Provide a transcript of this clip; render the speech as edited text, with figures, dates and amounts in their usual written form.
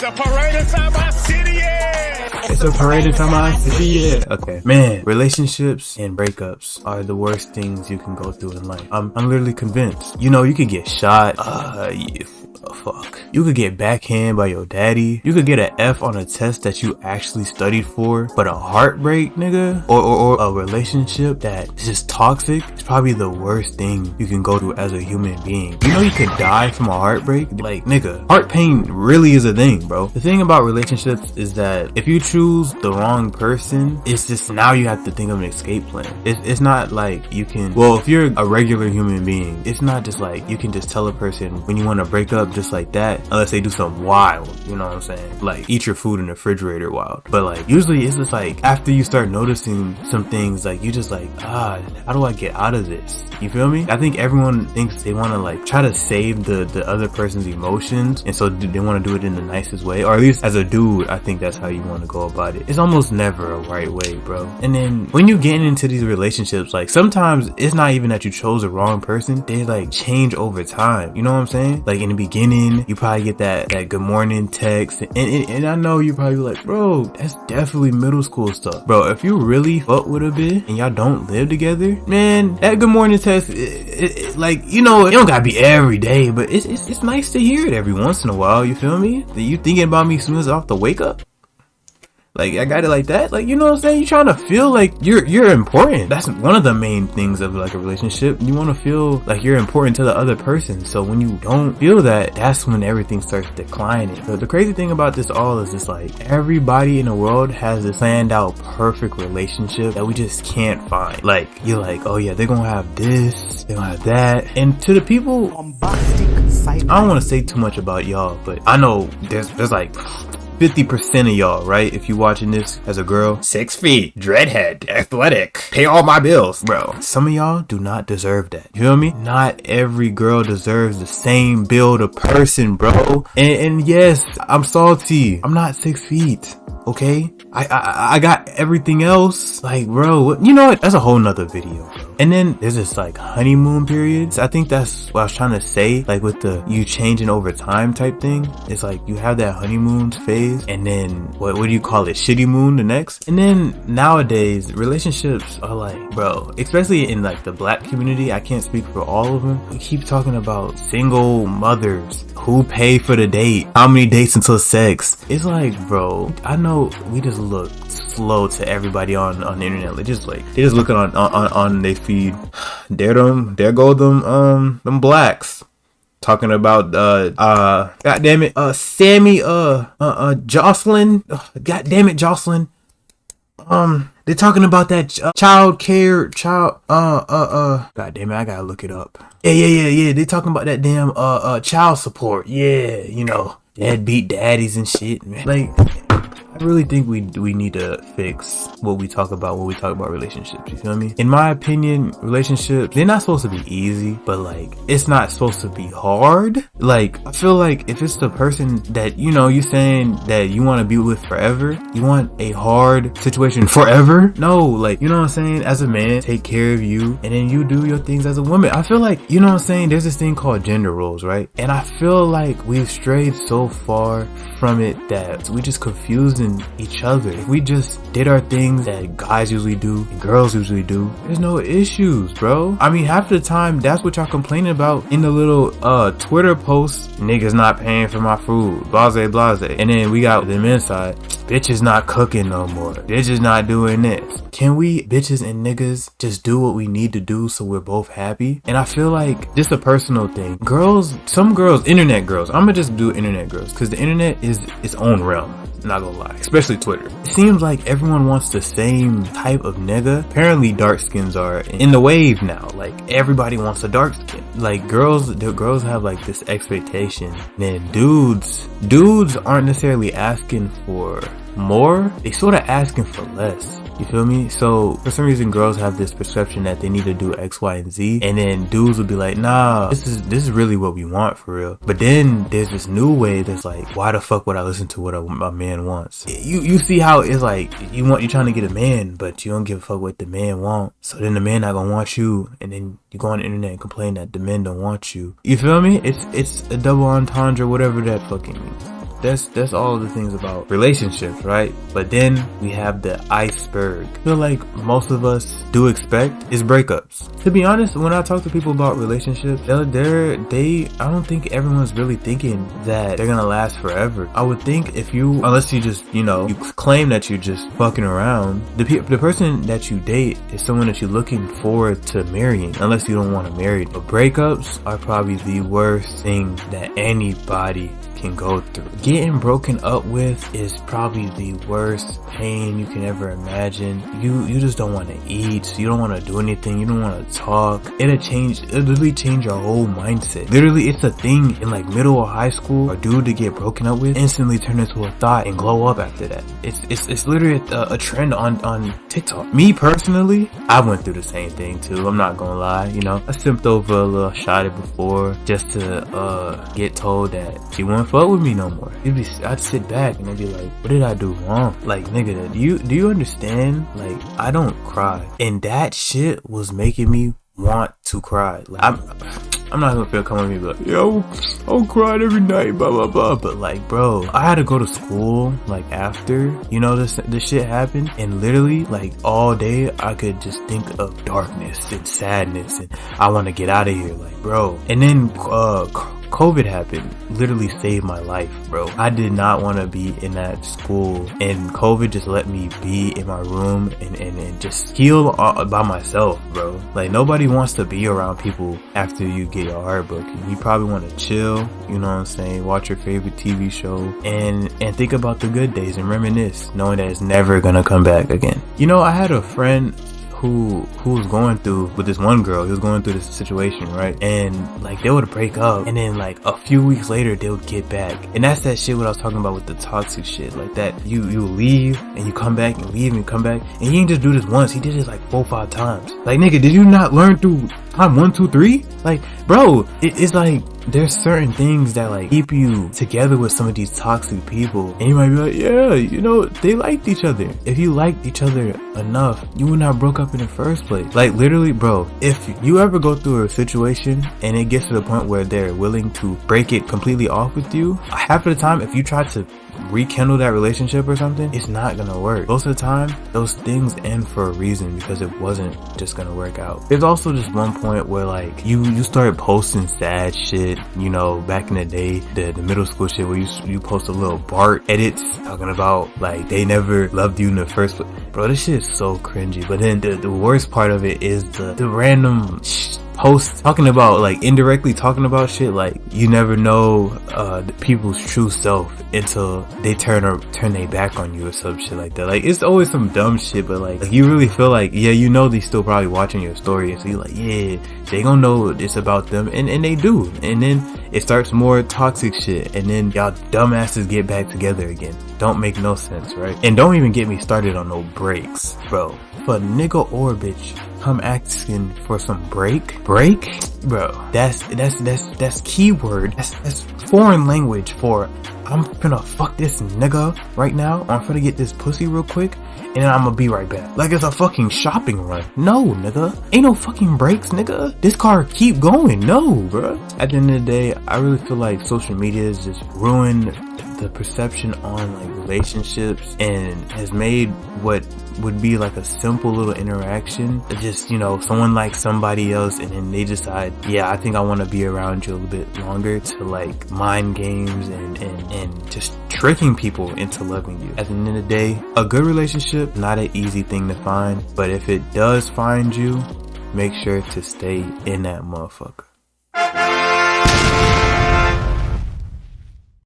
It's a parade inside my city, yeah. It's a parade inside my city, yeah. Okay, man, relationships and breakups are the worst things you can go through in life. I'm literally convinced. You know, you could get shot. Fuck. You could get backhand by your daddy. You could get an F on a test that you actually studied for. But a heartbreak, nigga, or a relationship that is just toxic, is probably the worst thing you can go through as a human being. You know you could die from a heartbreak? Like, nigga, heart pain really is a thing, bro. The thing about relationships is that if you choose the wrong person, it's just now you have to think of an escape plan. It's not like you can, well, if you're a regular human being, it's not just like you can just tell a person when you want to break up just like that, unless they do something wild, you know what I'm saying? Like eat your food in the refrigerator wild. But like usually it's just like after you start noticing some things, like you just like, how do I get out of this? You feel me? I think everyone thinks they want to like try to save the other person's emotions, and so they want to do it in the nicest way, or at least as a dude, I think that's how you want to go about it. It's almost never a right way, bro. And then when you get into these relationships, like sometimes it's not even that you chose the wrong person, they like change over time, you know what I'm saying? Like in the beginning, you probably get that good morning text, and I know you probably like, bro, that's definitely middle school stuff. Bro, if you really fuck with a bitch and y'all don't live together, man, that good morning text, like, you know, it don't gotta be every day, but it's nice to hear it every once in a while, you feel me? You thinking about me as soon as I have to wake up? Like, I got it like that. Like, you know what I'm saying? You're trying to feel like you're important. That's one of the main things of like a relationship. You want to feel like you're important to the other person. So when you don't feel that, that's when everything starts declining. So the crazy thing about this all is just like everybody in the world has this planned out perfect relationship that we just can't find. Like, you're like, oh yeah, they're gonna have this, they're gonna have that. And to the people, I don't want to say too much about y'all, but I know there's like 50% of y'all, right? If you watching this as a girl, 6 feet, dreadhead, athletic, pay all my bills. Bro, some of y'all do not deserve that. You feel me? Not every girl deserves the same build of person, bro. And yes, I'm salty. I'm not 6 feet. Okay? I got everything else. Like, bro, you know what? That's a whole nother video, bro. And then there's this like honeymoon periods. I think that's what I was trying to say. Like with the you changing over time type thing. It's like you have that honeymoon phase, and then what do you call it? Shitty moon the next. And then nowadays relationships are like, bro, especially in like the black community, I can't speak for all of them. We keep talking about single mothers who pay for the date, how many dates until sex. It's like, bro, I know we just look slow to everybody on the internet. They just looking on their feed. There go them blacks talking about god damn it, Sammy Jocelyn, god damn it, Jocelyn. They're talking about that god damn it, I gotta look it up. Yeah. They're talking about that damn child support. Yeah, you know, deadbeat daddies and shit, man. Like, I really think we need to fix what we talk about when we talk about relationships. You feel me? In my opinion, relationships, they're not supposed to be easy, but like, it's not supposed to be hard. Like, I feel like if it's the person that, you know, you're saying that you want to be with forever, you want a hard situation forever? No, like, you know what I'm saying? As a man, take care of you, and then you do your things as a woman. I feel like, you know what I'm saying? There's this thing called gender roles, right? And I feel like we've strayed so far from it that we just confusing each other. If we just did our things that guys usually do and girls usually do, there's no issues, bro. I mean, half the time that's what y'all complaining about in the little Twitter posts. Niggas not paying for my food, blase. And then we got them inside, bitches not cooking no more, bitches not doing this. Can we bitches and niggas just do what we need to do so we're both happy? And I feel like just a personal thing, girls, some girls, internet girls, I'm gonna just do internet girls because the internet is its own realm. Not gonna lie, especially Twitter. It seems like everyone wants the same type of nigga. Apparently dark skins are in the wave now. Like, everybody wants a dark skin. Like, the girls have like this expectation. Then dudes aren't necessarily asking for more, they sort of asking for less. You feel me? So for some reason girls have this perception that they need to do X, Y, and Z, and then dudes will be like, nah, this is really what we want for real. But then there's this new way that's like, why the fuck would I listen to what a man wants? You see how it's like you're trying to get a man, but you don't give a fuck what the man wants. So then the man not gonna want you, and then you go on the internet and complain that the men don't want you. You feel me? It's a double entendre, whatever that fucking means. that's all the things about relationships, right? But then we have the iceberg. I feel like most of us do expect is breakups. To be honest, when I talk to people about relationships, I don't think everyone's really thinking that they're gonna last forever. I would think unless you just, you claim that you're just fucking around, the person that you date is someone that you're looking forward to marrying, unless you don't want to marry. But breakups are probably the worst thing that anybody can go through. Getting broken up with is probably the worst pain you can ever imagine. You just don't want to eat, you don't want to do anything, you don't want to talk. It'll literally change your whole mindset. Literally, it's a thing in like middle or high school, a dude to get broken up with instantly turn into a thought and glow up after that. It's literally a trend on TikTok. Me personally, I went through the same thing too. I'm not gonna lie, I simped over a little shotty before just to get told that she won't fuck with me no more. I'd sit back and I'd be like, what did I do wrong? Like, nigga, do you understand? Like, I don't cry, and that shit was making me want to cry. Like, I'm not gonna feel come with me, but yo, I'm crying every night, blah blah blah. But like, bro, I had to go to school like after this shit happened, and literally like all day I could just think of darkness and sadness, and I want to get out of here, like, bro. And then COVID happened, literally saved my life, bro. I did not want to be in that school, and COVID just let me be in my room and just heal by myself, bro. Like, nobody wants to be around people after you get your heart broken. You probably want to chill, you know what I'm saying, watch your favorite TV show and think about the good days and reminisce, knowing that it's never gonna come back again. I had a friend who was going through with this one girl. He was going through this situation, right? And like, they would break up, and then like a few weeks later they would get back. And that's that shit what I was talking about with the toxic shit, like that you leave and you come back and leave and come back, and he didn't just do this once, he did this like 4-5 times. Like, nigga, did you not learn through time 1, 2, 3? Like, bro, it's like there's certain things that like keep you together with some of these toxic people, and you might be like, yeah, they liked each other. If you liked each other enough, you would not broke up in the first place. Like, literally, bro, if you ever go through a situation and it gets to the point where they're willing to break it completely off with you, half of the time, if you try to rekindle that relationship or something, it's not gonna work. Most of the time, those things end for a reason, because it wasn't just gonna work out. There's also just one point where like you start posting sad shit, back in the day, the middle school shit where you post a little Bart edits talking about like they never loved you in the first place. Bro, this shit is so cringy. But then the worst part of it is the random posts talking about, like, indirectly talking about shit like you never know the people's true self until they turn their back on you or some shit like that. Like, it's always some dumb shit, but like you really feel like, yeah, they still probably watching your story, and so you're like, yeah, they gonna know it's about them, and they do, and then it starts more toxic shit, and then y'all dumbasses get back together again. Don't make no sense, right? And don't even get me started on no breaks, bro. If a nigga or a bitch come asking for some break, bro, that's keyword. That's foreign language for I'm finna fuck this nigga right now, or I'm finna get this pussy real quick, and then I'm gonna be right back. Like it's a fucking shopping run. No, nigga. Ain't no fucking breaks, nigga. This car keep going. No, bro. At the end of the day, I really feel like social media has just ruined the perception on like relationships, and has made what would be like a simple little interaction just, someone likes somebody else, and then they decide, yeah, I think I want to be around you a little bit longer, to like mind games and just tricking people into loving you. At the end of the day, a good relationship, not an easy thing to find, but if it does find you, make sure to stay in that motherfucker.